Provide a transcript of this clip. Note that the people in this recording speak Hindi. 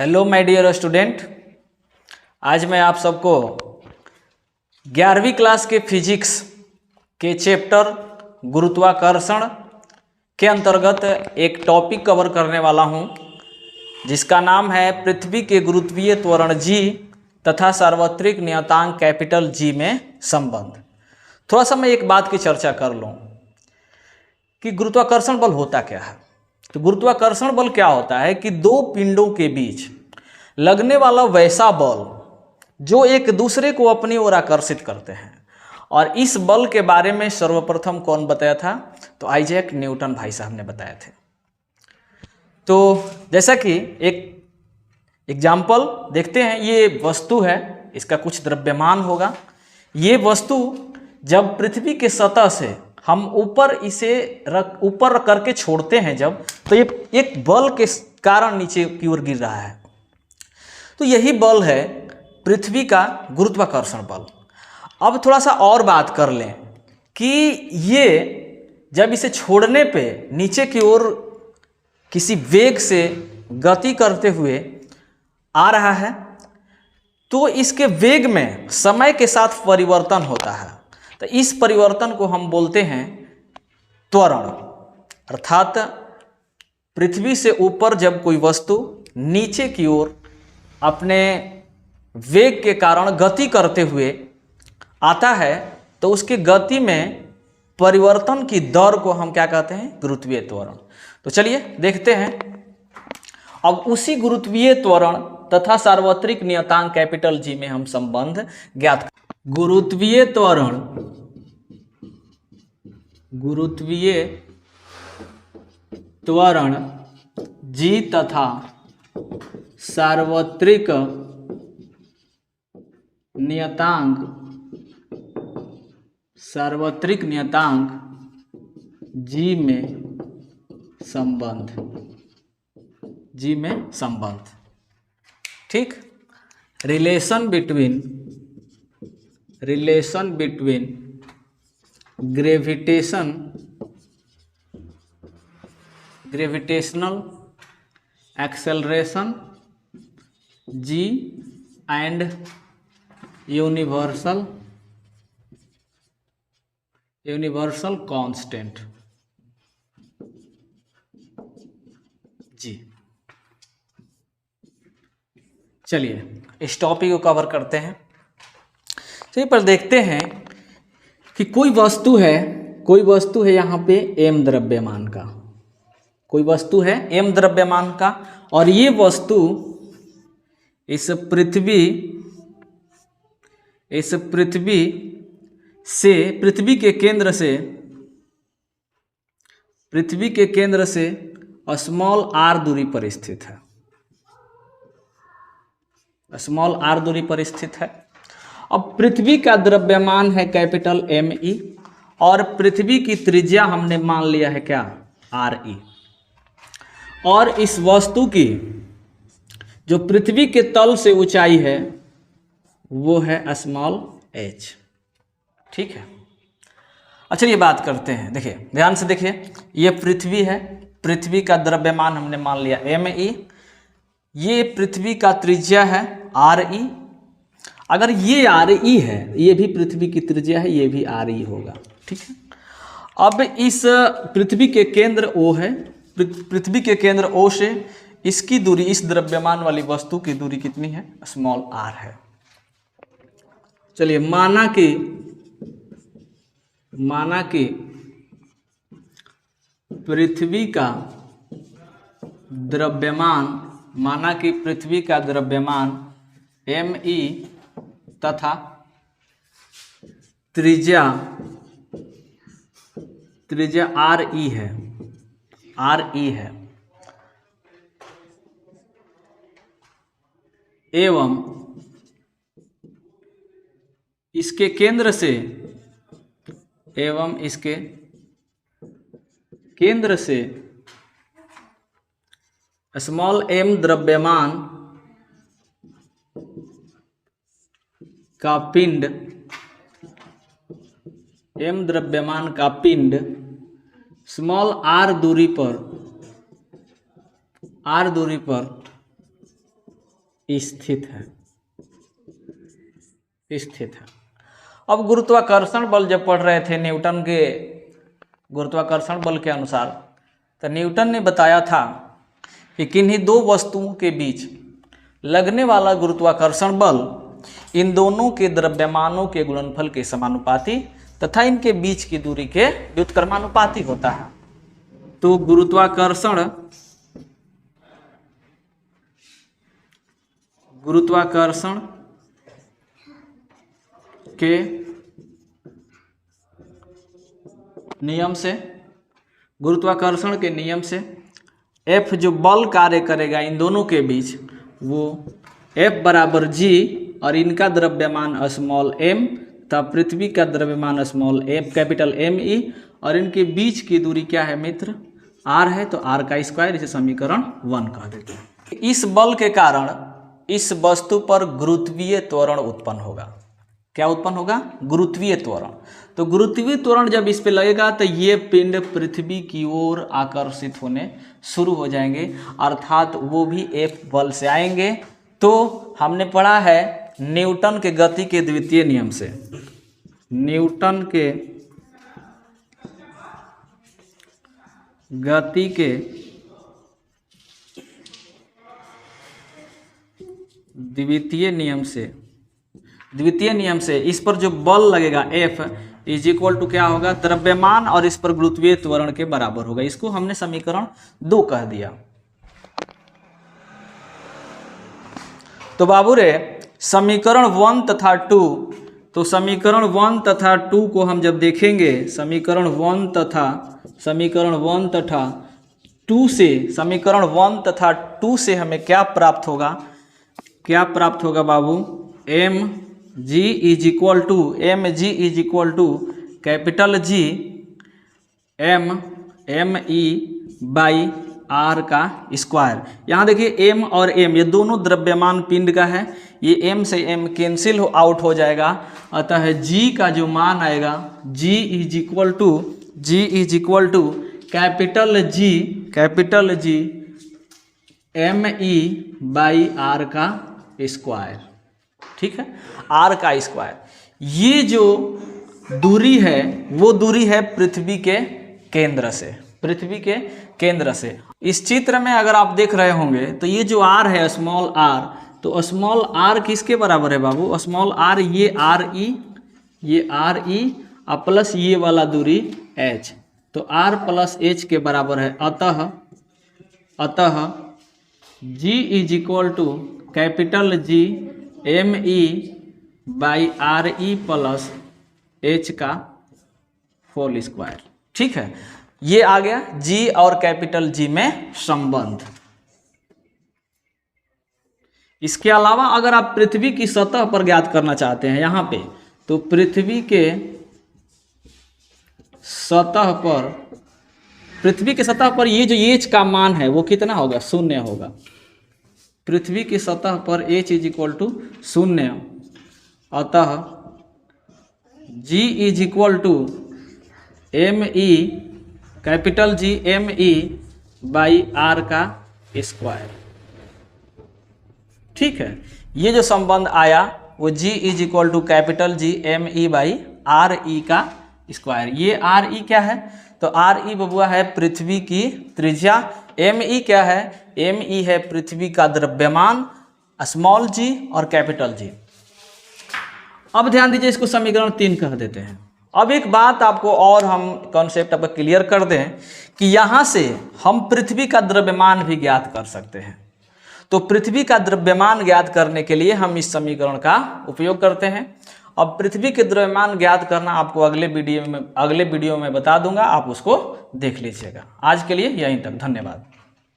Hello my dear student. आज मैं आप सबको 11वीं क्लास के फिजिक्स के चैप्टर गुरुत्वाकर्षण के अंतर्गत एक टॉपिक कवर करने वाला हूं, जिसका नाम है पृथ्वी के गुरुत्वीय त्वरण जी तथा सार्वत्रिक नियतांक कैपिटल जी में संबंध। थोड़ा सा मैं एक बात की चर्चा कर लूं कि गुरुत्वाकर्षण बल होता क्या है। तो गुरुत्वाकर्षण बल क्या होता है कि दो पिंडों के बीच लगने वाला वैसा बल जो एक दूसरे को अपनी ओर आकर्षित करते हैं। और इस बल के बारे में सर्वप्रथम कौन बताया था? तो आइजैक न्यूटन भाई साहब ने बताए थे। तो जैसा कि एक एग्जाम्पल देखते हैं, ये वस्तु है, इसका कुछ द्रव्यमान होगा। ये वस्तु जब पृथ्वी के सतह से हम ऊपर इसे ऊपर करके छोड़ते हैं जब, तो ये एक बल के कारण नीचे की ओर गिर रहा है। तो यही बल है पृथ्वी का गुरुत्वाकर्षण बल। अब थोड़ा सा और बात कर लें कि ये जब इसे छोड़ने पे नीचे की ओर किसी वेग से गति करते हुए आ रहा है, तो इसके वेग में समय के साथ परिवर्तन होता है। तो इस परिवर्तन को हम बोलते हैं त्वरण। अर्थात पृथ्वी से ऊपर जब कोई वस्तु नीचे की ओर अपने वेग के कारण गति करते हुए आता है, तो उसकी गति में परिवर्तन की दर को हम क्या कहते हैं? गुरुत्वीय त्वरण। तो चलिए देखते हैं। अब उसी गुरुत्वीय त्वरण तथा सार्वत्रिक नियतांक कैपिटल जी में हम संबंध ज्ञात। गुरुत्वीय त्वरण जी तथा सार्वत्रिक नियतांक जी में संबंध। ठीक। Relation between gravitational acceleration g and universal constant G. चलिए इस टॉपिक को कवर करते हैं। तो पर देखते हैं कि कोई वस्तु है यहाँ पे m द्रव्यमान का, कोई वस्तु है m द्रव्यमान का, और ये वस्तु इस पृथ्वी के केंद्र से स्मॉल r दूरी पर स्थित है। स्मॉल r दूरी पर स्थित है। अब पृथ्वी का द्रव्यमान है कैपिटल ME, और पृथ्वी की त्रिज्या हमने मान लिया है क्या? RE। और इस वस्तु की जो पृथ्वी के तल से ऊंचाई है वो है स्मॉल h। ठीक है। अच्छा ये बात करते हैं, देखिए ध्यान से देखिए, ये पृथ्वी है, पृथ्वी का द्रव्यमान हमने मान लिया ME, ये पृथ्वी का त्रिज्या है RE। अगर ये RE है, ये भी पृथ्वी की त्रिज्या है, ये भी RE होगा। ठीक है। अब इस पृथ्वी के केंद्र O है, पृथ्वी के केंद्र O से इसकी दूरी, इस द्रव्यमान वाली वस्तु की दूरी कितनी है? स्मॉल r है। चलिए माना कि पृथ्वी का द्रव्यमान ME तथा त्रिज्या RE है, एवं इसके केंद्र से स्मॉल m द्रव्यमान का पिंड स्मॉल r दूरी पर स्थित है। अब गुरुत्वाकर्षण बल जब पढ़ रहे थे न्यूटन के गुरुत्वाकर्षण बल के अनुसार, तो न्यूटन ने बताया था कि किन्हीं दो वस्तुओं के बीच लगने वाला गुरुत्वाकर्षण बल इन दोनों के द्रव्यमानों के गुणनफल के समानुपाती तथा इनके बीच की दूरी के व्युत्क्रमानुपाती होता है। तो गुरुत्वाकर्षण के नियम से F जो बल कार्य करेगा इन दोनों के बीच, वो F बराबर G और इनका द्रव्यमान स्मॉल m तथा पृथ्वी का द्रव्यमान स्मॉल m कैपिटल ME और इनके बीच की दूरी क्या है मित्र, r है, तो r का स्क्वायर, इसे समीकरण 1 कह देते हैं। इस बल के कारण इस वस्तु पर गुरुत्वीय त्वरण उत्पन्न होगा। क्या उत्पन्न होगा? गुरुत्वीय त्वरण। तो गुरुत्वीय त्वरण जब इस पे लगेगा तो ये पिंड पृथ्वी की ओर आकर्षित होने शुरू हो जाएंगे, अर्थात वो भी F बल से आएंगे। तो हमने पढ़ा है न्यूटन के गति के द्वितीय नियम से, न्यूटन के गति के द्वितीय नियम से इस पर जो बल लगेगा F इज इक्वल टू क्या होगा, द्रव्यमान और इस पर गुरुत्वीय त्वरण के बराबर होगा। इसको हमने समीकरण 2 कह दिया। तो बाबू रे समीकरण 1 तथा 2, तो समीकरण 1 तथा 2 को हम जब देखेंगे, समीकरण 1 तथा 2 से हमें क्या प्राप्त होगा बाबू, mg is equal to capital G me by r का स्क्वायर। यहाँ देखिए m और m ये दोनों द्रव्यमान पिंड का है, ये m से m कैंसिल आउट हो जाएगा, अतः g का जो मान आएगा g is equal to capital G me by r का स्क्वायर। ठीक है, r का स्क्वायर। ये जो दूरी है वो दूरी है पृथ्वी के केंद्र से। इस चित्र में अगर आप देख रहे होंगे तो ये जो r है स्मॉल r, तो स्मॉल r किसके बराबर है बाबू, स्मॉल r ये r e प्लस ये वाला दूरी h, तो r प्लस h के बराबर है। अतः g is equal to capital G me by r e plus h का होल स्क्वायर। ठीक है, ये आ गया G और कैपिटल G में संबंध। इसके अलावा अगर आप पृथ्वी की सतह पर ज्ञात करना चाहते हैं यहाँ पे, तो पृथ्वी के सतह पर ये जो h का मान है वो कितना होगा, 0 होगा। पृथ्वी की सतह पर h इज इक्वल टू 0, अतः G is equal to me capital G me by r का स्क्वायर। ठीक है, ये जो संबंध आया वो G is equal to capital G me by r e का स्क्वायर। ये आर ई क्या है, तो आर ई बबुआ है पृथ्वी की त्रिज्या, एम ई क्या है, एम ई है पृथ्वी का द्रव्यमान स्मॉल जी और कैपिटल जी। अब ध्यान दीजिए, इसको समीकरण 3 कह देते हैं। अब एक बात आपको और हम कॉन्सेप्ट आपको क्लियर कर दें कि यहाँ से हम पृथ्वी का द्रव्यमान भी ज्ञात कर सकते हैं। तो पृथ्वी का द्रव्यमान ज्ञात करने के लिए हम इस समीकरण का उपयोग करते हैं। अब पृथ्वी के द्रव्यमान ज्ञात करना आपको अगले वीडियो में बता दूंगा, आप उसको देख लीजिएगा। आज के लिए यहीं तक, धन्यवाद।